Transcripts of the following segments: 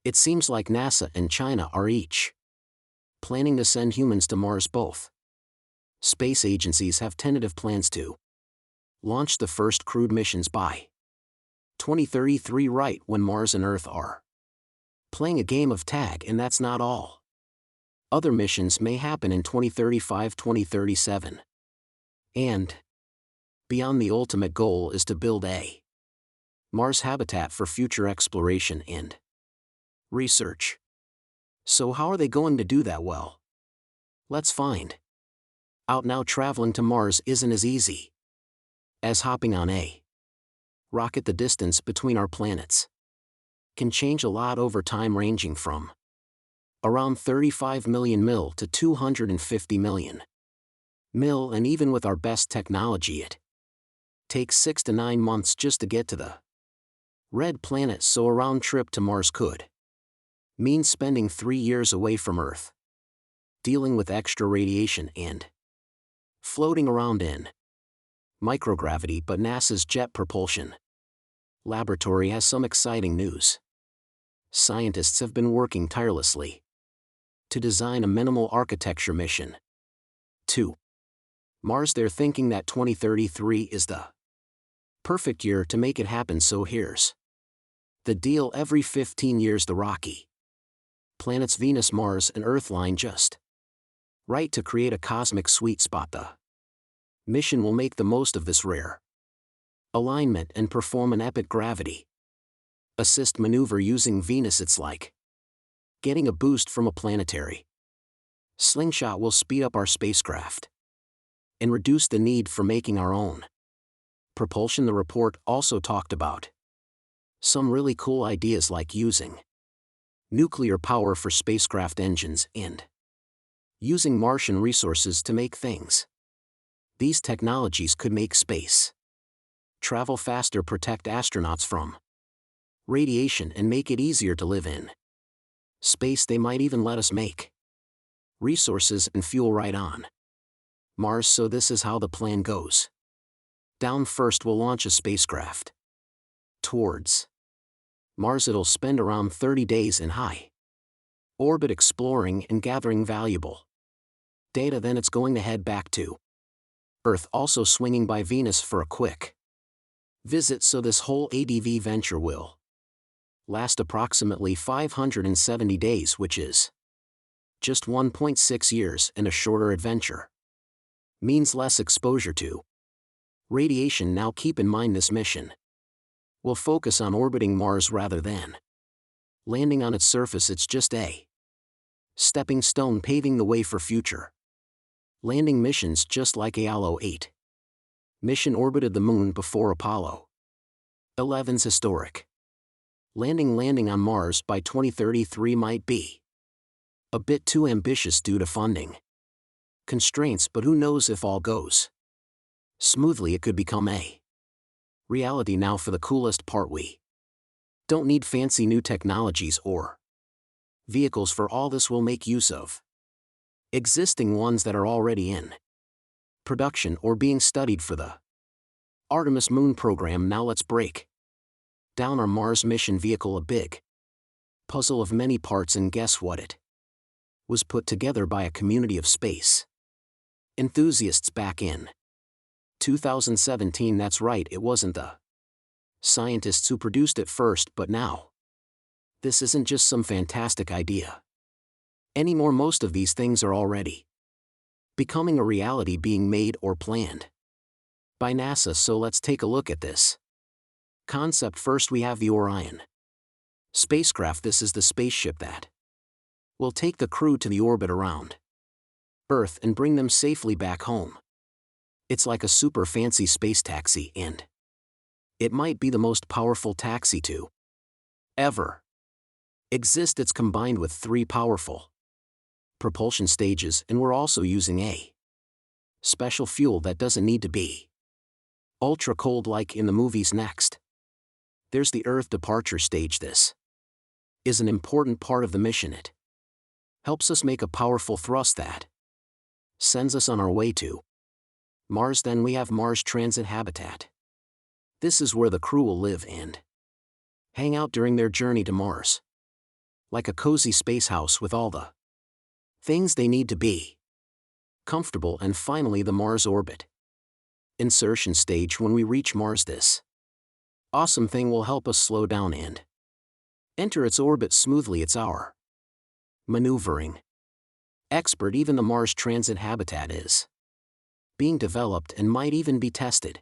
It seems like NASA and China are each planning to send humans to Mars. Both space agencies have tentative plans to launch the first crewed missions by 2033, right when Mars and Earth are playing a game of tag. And that's not all. Other missions may happen in 2035, 2037. And beyond, the ultimate goal is to build a Mars habitat for future exploration and research. So how are they going to do that? Well, let's find out now. Traveling to Mars isn't as easy as hopping on a rocket. The distance between our planets can change a lot over time, ranging from around 35 million mil to 250 million mil, and even with our best technology it takes 6 to 9 months just to get to the red planet. So a round trip to Mars could mean spending 3 years away from Earth, dealing with extra radiation and floating around in microgravity. But NASA's Jet Propulsion Laboratory has some exciting news. Scientists have been working tirelessly to design a minimal architecture mission to Mars. They're thinking that 2033 is the perfect year to make it happen. So here's the deal: every 15 years the rocky planets Venus, Mars, and Earth line just right to create a cosmic sweet spot. The mission will make the most of this rare alignment and perform an epic gravity assist maneuver using Venus. It's like getting a boost from a planetary slingshot. Will speed up our spacecraft and reduce the need for making our own propulsion. The report also talked about some really cool ideas like using nuclear power for spacecraft engines and using Martian resources to make things. These technologies could make space travel faster, protect astronauts from radiation, and make it easier to live in space. They might even let us make resources and fuel right on Mars. So this is how the plan goes down. First, we'll launch a spacecraft towards Mars. It'll spend around 30 days in high orbit exploring and gathering valuable data. Then it's going to head back to Earth, also swinging by Venus for a quick visit. So this whole ADV venture will last approximately 570 days, which is just 1.6 years, and a shorter adventure means less exposure to radiation. Now keep in mind, this mission will focus on orbiting Mars rather than landing on its surface. It's just a stepping stone, paving the way for future landing missions, just like Apollo 8 mission orbited the Moon before Apollo 11's historic landing on Mars by 2033 might be a bit too ambitious due to funding constraints, but who knows, if all goes smoothly it could become a reality. Now for the coolest part: we don't need fancy new technologies or vehicles for all this. We'll make use of existing ones that are already in production or being studied for the Artemis Moon program. Now let's break down our Mars mission vehicle, a big puzzle of many parts, and guess what? It was put together by a community of space enthusiasts back in 2017. That's right, it wasn't the scientists who produced it first, but now this isn't just some fantastic idea anymore. Most of these things are already becoming a reality, being made or planned by NASA. So let's take a look at this concept. First, we have the Orion spacecraft. This is the spaceship that will take the crew to the orbit around Earth and bring them safely back home. It's like a super fancy space taxi, and it might be the most powerful taxi to ever exist. It's combined with 3 powerful propulsion stages, and we're also using a special fuel that doesn't need to be ultra cold like in the movies. Next, there's the Earth departure stage. This is an important part of the mission. It helps us make a powerful thrust that sends us on our way to Mars. Then we have Mars Transit Habitat. This is where the crew will live and hang out during their journey to Mars. Like a cozy space house with all the things they need to be comfortable. And finally, the Mars orbit insertion stage. When we reach Mars, this awesome thing will help us slow down and enter its orbit smoothly. It's our maneuvering expert. Even the Mars transit habitat is being developed and might even be tested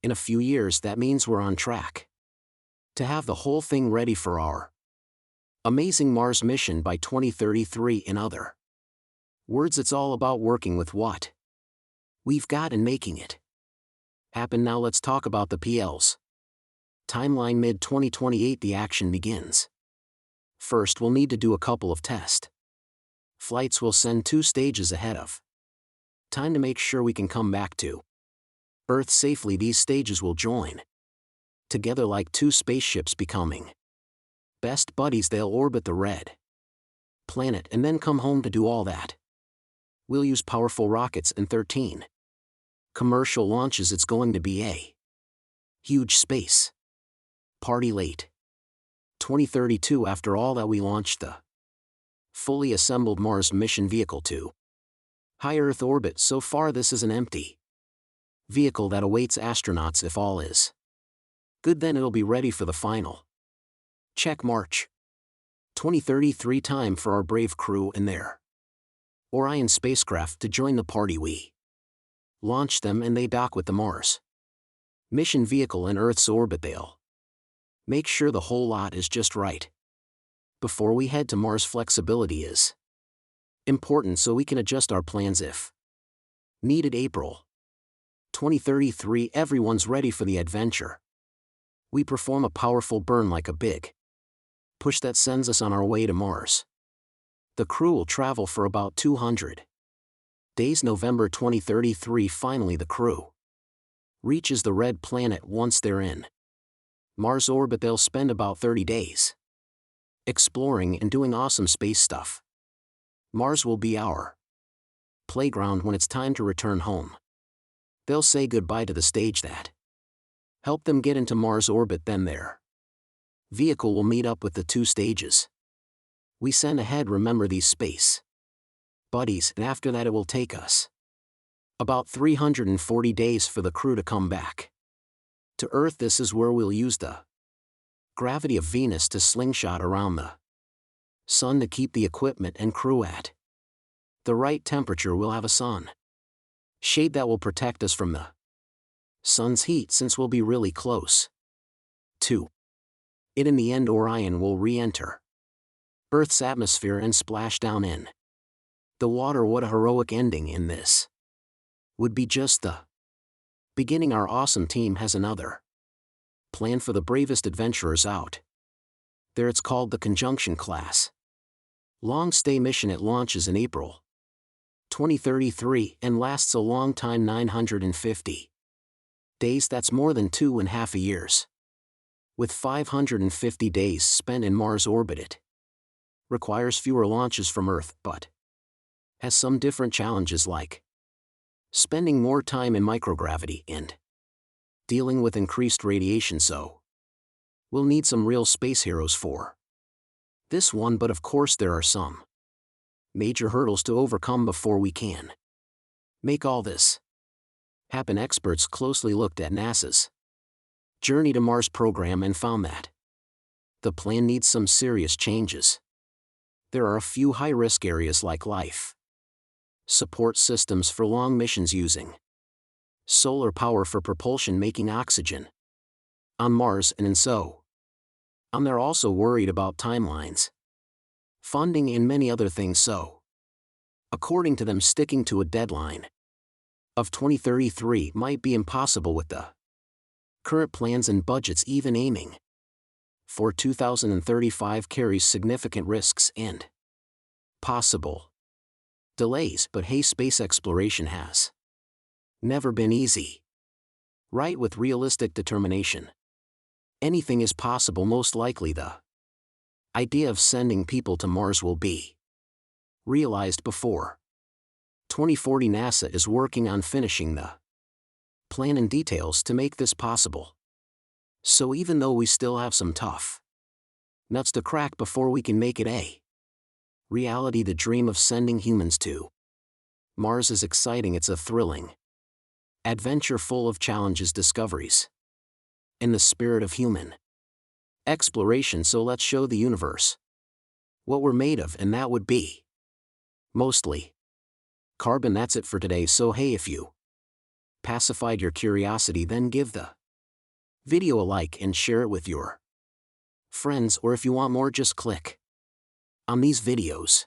in a few years. That means we're on track to have the whole thing ready for our amazing Mars mission by 2033. In other words, it's all about working with what we've got and making it happen. Now let's talk about the PL's timeline. Mid-2028 the action begins. First, we'll need to do a couple of test flights. We'll send 2 stages ahead of time to make sure we can come back to Earth safely. These stages will join together like 2 spaceships, becoming best buddies. They'll orbit the red planet and then come home to do all that. We'll use powerful rockets and 13 commercial launches. It's going to be a huge space party. Late 2032, after all that, we launched the fully assembled Mars mission vehicle to high Earth orbit. So far this is an empty vehicle that awaits astronauts. If all is good, then it'll be ready for the final check. March 2033, time for our brave crew and their Orion spacecraft to join the party. We launch them and they dock with the Mars mission vehicle in Earth's orbit. They'll make sure the whole lot is just right before we head to Mars. Flexibility is important so we can adjust our plans if needed. April 2033, everyone's ready for the adventure. We perform a powerful burn like a big push that sends us on our way to Mars. The crew will travel for about 200 days. November 2033, finally the crew reaches the red planet. Once they're in Mars orbit, they'll spend about 30 days exploring and doing awesome space stuff. Mars will be our playground. When it's time to return home, they'll say goodbye to the stage that helped them get into Mars orbit. Then their vehicle will meet up with the 2 stages we send ahead. Remember these space buddies, and after that it will take us about 340 days for the crew to come back to Earth. This is where we'll use the gravity of Venus to slingshot around the sun to keep the equipment and crew at the right temperature. We'll have a sun shade that will protect us from the sun's heat, since we'll be really close to it. In the end, Orion will re-enter Earth's atmosphere and splash down in the water. What a heroic ending. In this would be just the beginning. Our awesome team has another plan for the bravest adventurers out there. It's called the Conjunction class long stay mission. It launches in April 2033 and lasts a long time, 950 days. That's more than 2.5 years. With 550 days spent in Mars orbit, it requires fewer launches from Earth, but has some different challenges like spending more time in microgravity and dealing with increased radiation. So we'll need some real space heroes for this one, but of course there are some major hurdles to overcome before we can make all this happen. Experts closely looked at NASA's Journey to Mars program and found that the plan needs some serious changes. There are a few high-risk areas like life support systems for long missions using solar power for propulsion, making oxygen on Mars, and so they're also worried about timelines, funding, and many other things. So according to them, sticking to a deadline of 2033 might be impossible with the current plans and budgets. Even aiming for 2035 carries significant risks and possible delays. But hey, space exploration has never been easy. Right? With realistic determination, anything is possible. Most likely the idea of sending people to Mars will be realized before 2040. NASA is working on finishing the plan and details to make this possible. So even though we still have some tough Nuts to crack before we can make it a reality. The dream of sending humans to Mars is exciting. It's a thrilling adventure full of challenges, discoveries, in the spirit of human exploration. So let's show the universe what we're made of, and that would be mostly carbon. That's it for today. So hey, if you pacified your curiosity, then give the video a like and share it with your friends, or if you want more, just click on these videos.